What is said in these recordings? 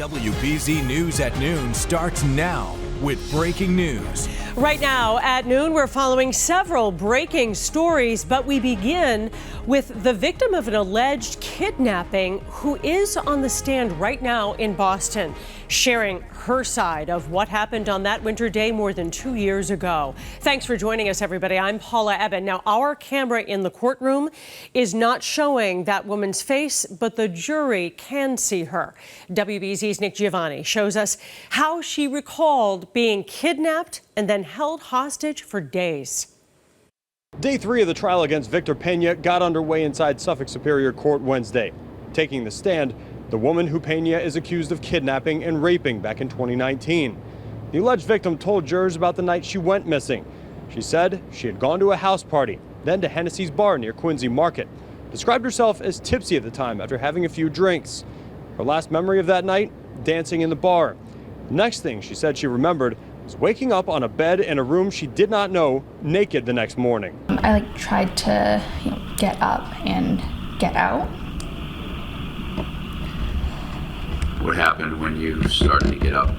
WBZ News at Noon starts now with breaking news. Right now at noon, we're following several breaking stories, but we begin with the victim of an alleged kidnapping who is on the stand right now in Boston, sharing her side of what happened on that winter day more than 2 years ago. Thanks for joining us, everybody. I'm Paula Eben. Now, our camera in the courtroom is not showing that woman's face, but the jury can see her. WBZ's Nick Giovanni shows us how she recalled being kidnapped and then held hostage for days. Day 3 of the trial against Victor Pena got underway inside Suffolk Superior Court Wednesday. Taking the stand, the woman who Pena is accused of kidnapping and raping back in 2019. The alleged victim told jurors about the night she went missing. She said she had gone to a house party, then to Hennessy's bar near Quincy Market. Described herself as tipsy at the time after having a few drinks. Her last memory of that night, dancing in the bar. The next thing she said she remembered was waking up on a bed in a room she did not know, naked the next morning. I tried to get up and get out. What happened when you started to get up?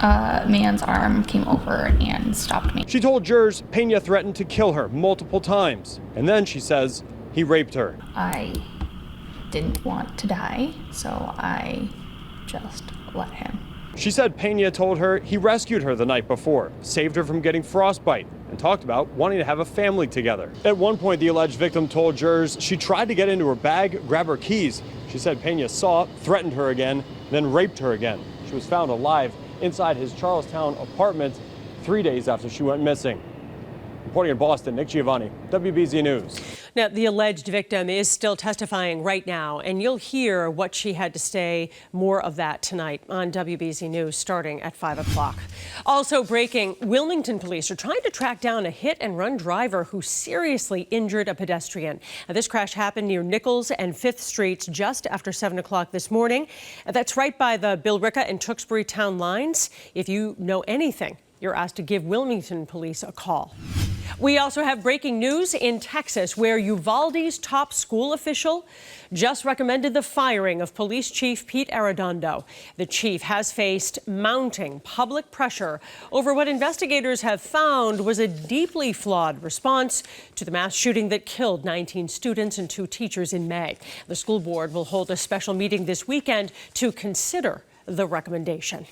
A man's arm came over and stopped me. She told jurors Pena threatened to kill her multiple times. And then she says he raped her. I didn't want to die, so I just let him. She said Pena told her he rescued her the night before, saved her from getting frostbite, and talked about wanting to have a family together. At one point, the alleged victim told jurors she tried to get into her bag, grab her keys. She said Pena saw, threatened her again, then raped her again. She was found alive inside his Charlestown apartment 3 days after she went missing. Reporting in Boston, Nick Giovanni, WBZ News. Now, the alleged victim is still testifying right now, and you'll hear what she had to say, more of that tonight on WBZ News starting at 5 o'clock. Also breaking, Wilmington police are trying to track down a hit-and-run driver who seriously injured a pedestrian. Now, this crash happened near Nichols and 5th Streets just after 7 o'clock this morning. That's right by the Billerica and Tewksbury town lines. If you know anything, you're asked to give Wilmington police a call. We also have breaking news in Texas, where Uvalde's top school official just recommended the firing of Police Chief Pete Arredondo. The chief has faced mounting public pressure over what investigators have found was a deeply flawed response to the mass shooting that killed 19 students and 2 teachers in May. The school board will hold a special meeting this weekend to consider the recommendation.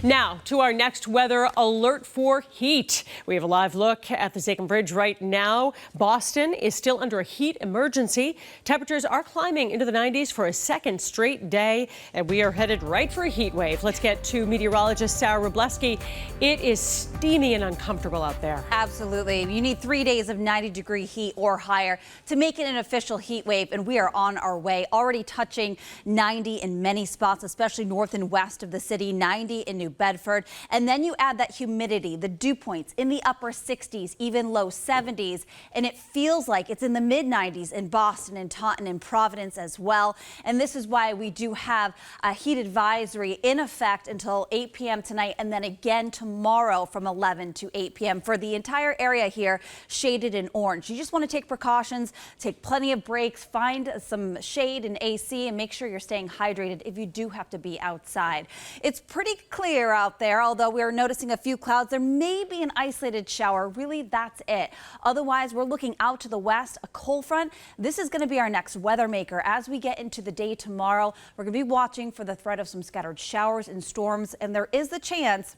Now to our next weather alert for heat. We have a live look at the Zachem Bridge right now. Boston is still under a heat emergency. Temperatures are climbing into the 90s for a second straight day, and we are headed right for a heat wave. Let's get to meteorologist Sarah Rubleski. It is steamy and uncomfortable out there. Absolutely. You need 3 days of 90-degree heat or higher to make it an official heat wave, and we are on our way, already touching 90 in many spots, especially north and west of the city, 90 in New Bedford. And then you add that humidity, the dew points in the upper 60s, even low 70s, and it feels like it's in the mid 90s in Boston and Taunton and Providence as well. And this is why we do have a heat advisory in effect until 8 p.m. tonight, and then again tomorrow from 11 to 8 p.m. for the entire area here, shaded in orange. You just want to take precautions, take plenty of breaks, find some shade and AC, and make sure you're staying hydrated if you do have to be outside. It's pretty clear out there, although we're noticing a few clouds. There may be an isolated shower. Really, that's it. Otherwise, we're looking out to the west, a cold front. This is going to be our next weather maker. As we get into the day tomorrow, we're going to be watching for the threat of some scattered showers and storms, and there is the chance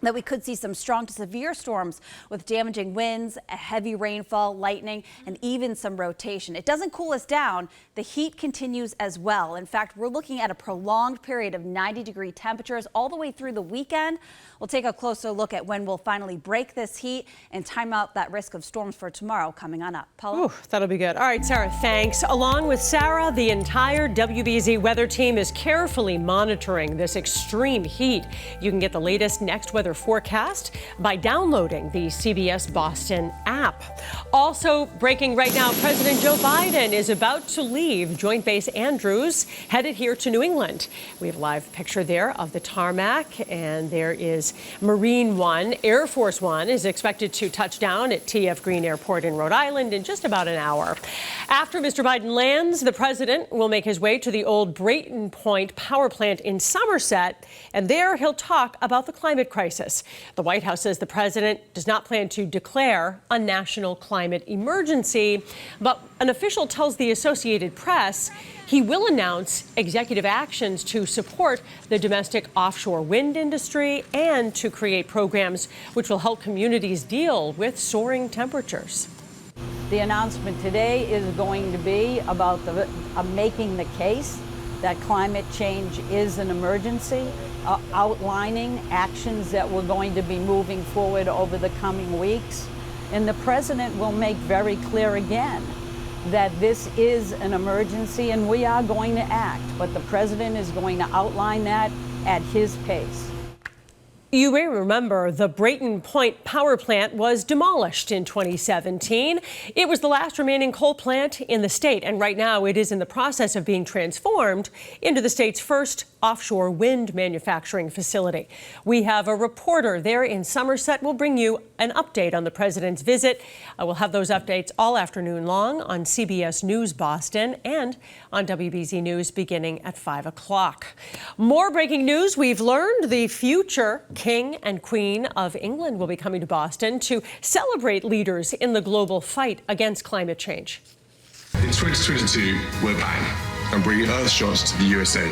that we could see some strong to severe storms with damaging winds, a heavy rainfall, lightning, and even some rotation. It doesn't cool us down. The heat continues as well. In fact, we're looking at a prolonged period of 90-degree temperatures all the way through the weekend. We'll take a closer look at when we'll finally break this heat and time out that risk of storms for tomorrow coming on up. Paula? Ooh, that'll be good. All right, Sarah, thanks. Along with Sarah, the entire WBZ weather team is carefully monitoring this extreme heat. You can get the latest next weather weather forecast by downloading the CBS Boston app. Also breaking right now, President Joe Biden is about to leave Joint Base Andrews, headed here to New England. We have a live picture there of the tarmac, and there is Marine One. Air Force One is expected to touch down at TF Green Airport in Rhode Island in just about an hour. After Mr. Biden lands, the president will make his way to the old Brayton Point power plant in Somerset, and there he'll talk about the climate crisis. The White House says the president does not plan to declare a national climate emergency, but an official tells the Associated Press he will announce executive actions to support the domestic offshore wind industry and to create programs which will help communities deal with soaring temperatures. The announcement today is going to be about making the case that climate change is an emergency, outlining actions that we're going to be moving forward over the coming weeks. And the president will make very clear again that this is an emergency and we are going to act. But the president is going to outline that at his pace. You may remember the Brayton Point power plant was demolished in 2017. It was the last remaining coal plant in the state, and right now it is in the process of being transformed into the state's first offshore wind manufacturing facility. We have a reporter there in Somerset. We'll bring you an update on the president's visit. We'll have those updates all afternoon long on CBS News Boston and on WBZ News beginning at 5 o'clock. More breaking news. We've learned the future King and Queen of England will be coming to Boston to celebrate leaders in the global fight against climate change. In 2022, we're back and bringing Earthshots to the USA,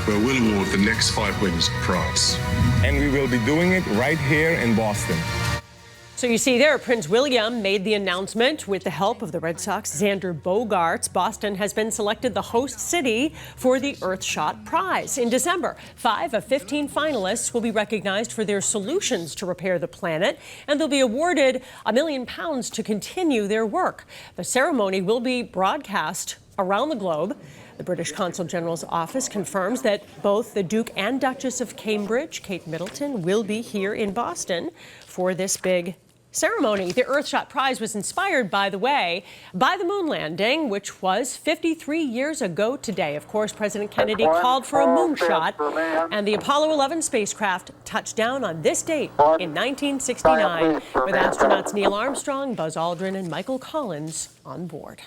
where we'll award the next 5 winners a prize. And we will be doing it right here in Boston. So you see there, Prince William made the announcement with the help of the Red Sox Xander Bogaerts. Boston has been selected the host city for the Earthshot Prize. In December, 5 of 15 finalists will be recognized for their solutions to repair the planet, and they'll be awarded £1 million to continue their work. The ceremony will be broadcast around the globe. The British Consul General's office confirms that both the Duke and Duchess of Cambridge, Kate Middleton, will be here in Boston for this big ceremony. The Earthshot Prize was inspired, by the way, by the moon landing, which was 53 years ago today. Of course, President Kennedy called for a moonshot, and the Apollo 11 spacecraft touched down on this date in 1969 with astronauts Neil Armstrong, Buzz Aldrin, and Michael Collins on board.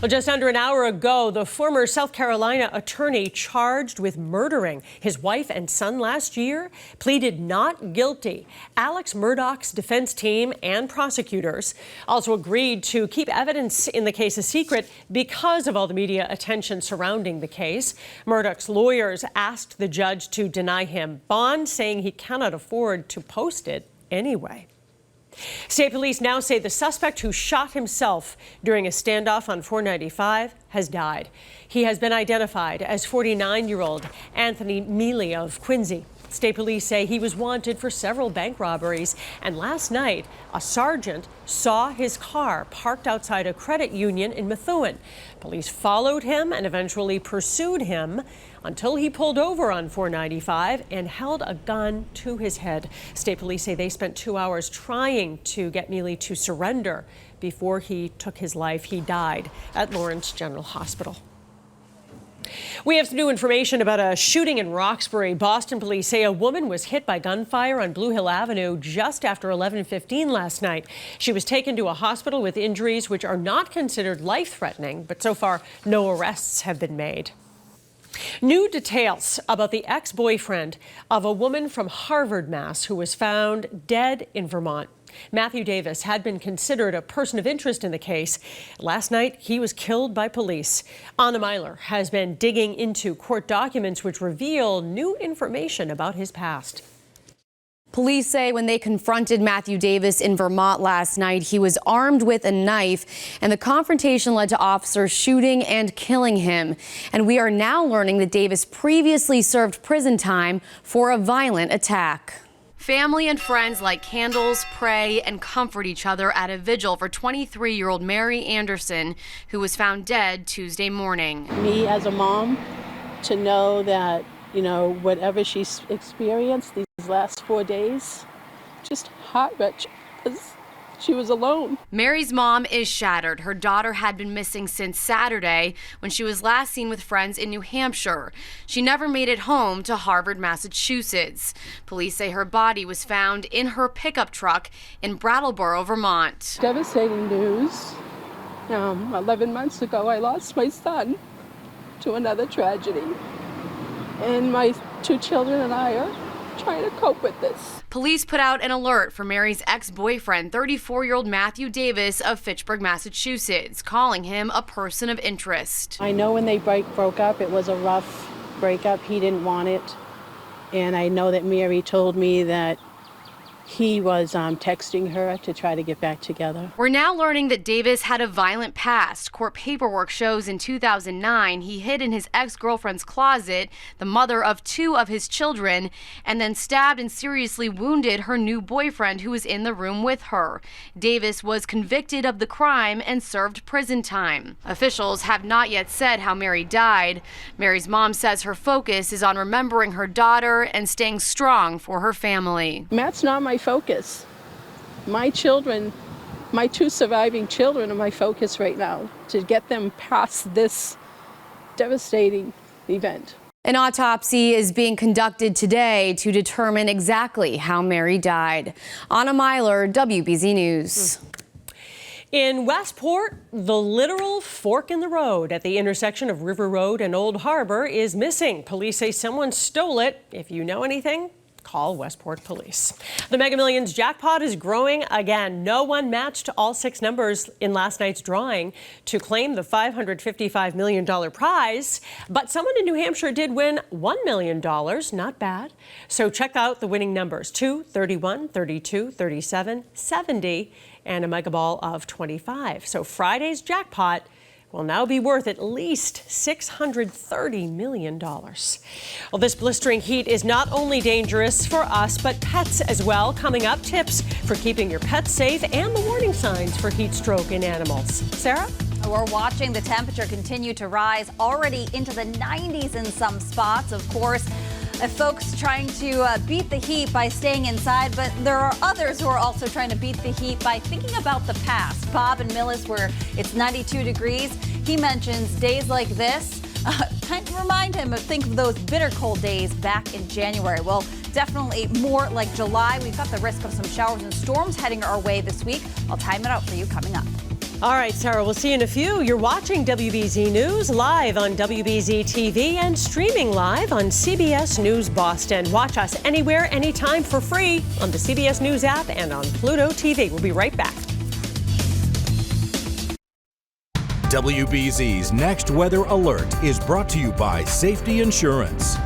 Well, just under an hour ago, the former South Carolina attorney charged with murdering his wife and son last year pleaded not guilty. Alex Murdaugh's defense team and prosecutors also agreed to keep evidence in the case a secret because of all the media attention surrounding the case. Murdaugh's lawyers asked the judge to deny him bond, saying he cannot afford to post it anyway. State police now say the suspect who shot himself during a standoff on 495 has died. He has been identified as 49-year-old Anthony Mealy of Quincy. State police say he was wanted for several bank robberies, and last night a sergeant saw his car parked outside a credit union in Methuen. Police followed him and eventually pursued him until he pulled over on 495 and held a gun to his head. State police say they spent 2 hours trying to get Mealy to surrender before he took his life. He died at Lawrence General Hospital. We have some new information about a shooting in Roxbury. Boston police say a woman was hit by gunfire on Blue Hill Avenue just after 11:15 last night. She was taken to a hospital with injuries which are not considered life-threatening, but so far no arrests have been made. New details about the ex-boyfriend of a woman from Harvard, Mass, who was found dead in Vermont. Matthew Davis had been considered a person of interest in the case. Last night, he was killed by police. Anna Myler has been digging into court documents which reveal new information about his past. Police say when they confronted Matthew Davis in Vermont last night, he was armed with a knife, and the confrontation led to officers shooting and killing him. And we are now learning that Davis previously served prison time for a violent attack. Family and friends light candles, pray, and comfort each other at a vigil for 23-year-old Mary Anderson, who was found dead Tuesday morning. Me as a mom, to know that You know, whatever she's experienced these last 4 days, just heart-wrenching because she was alone. Mary's mom is shattered. Her daughter had been missing since Saturday when she was last seen with friends in New Hampshire. She never made it home to Harvard, Massachusetts. Police say her body was found in her pickup truck in Brattleboro, Vermont. Devastating news. 11 months ago, I lost my son to another tragedy. And my 2 children and I are trying to cope with this. Police put out an alert for Mary's ex-boyfriend, 34-year-old Matthew Davis of Fitchburg, Massachusetts, calling him a person of interest. I know when they broke up, it was a rough breakup. He didn't want it. And I know that Mary told me that he was texting her to try to get back together. We're now learning that Davis had a violent past. Court paperwork shows in 2009 he hid in his ex-girlfriend's closet, the mother of 2 of his children, and then stabbed and seriously wounded her new boyfriend who was in the room with her. Davis was convicted of the crime and served prison time. Officials have not yet said how Mary died. Mary's mom says her focus is on remembering her daughter and staying strong for her family. Matt's not my focus. My children, my 2 surviving children are my focus right now, to get them past this devastating event. An autopsy is being conducted today to determine exactly how Mary died. Anna Myler, WBZ News. In Westport, the literal fork in the road at the intersection of River Road and Old Harbor is missing. Police say someone stole it. If you know anything, call Westport Police. The Mega Millions jackpot is growing again. No one matched all 6 numbers in last night's drawing to claim the $555 million prize, but someone in New Hampshire did win $1 million. Not bad. So check out the winning numbers: 2, 31, 32, 37, 70, and a mega ball of 25. So Friday's jackpot will now be worth at least $630 million. Well, this blistering heat is not only dangerous for us, but pets as well. Coming up, tips for keeping your pets safe and the warning signs for heat stroke in animals. Sarah? We're watching the temperature continue to rise, already into the 90s in some spots. Of course, folks trying to beat the heat by staying inside, but there are others who are also trying to beat the heat by thinking about the past. Bob in Millis, where it's 92 degrees, he mentions days like this kind of remind him of those bitter cold days back in January. Well, definitely more like July. We've got the risk of some showers and storms heading our way this week. I'll time it out for you coming up. All right, Sarah, we'll see you in a few. You're watching WBZ News live on WBZ TV and streaming live on CBS News Boston. Watch us anywhere, anytime for free on the CBS News app and on Pluto TV. We'll be right back. WBZ's Next Weather Alert is brought to you by Safety Insurance.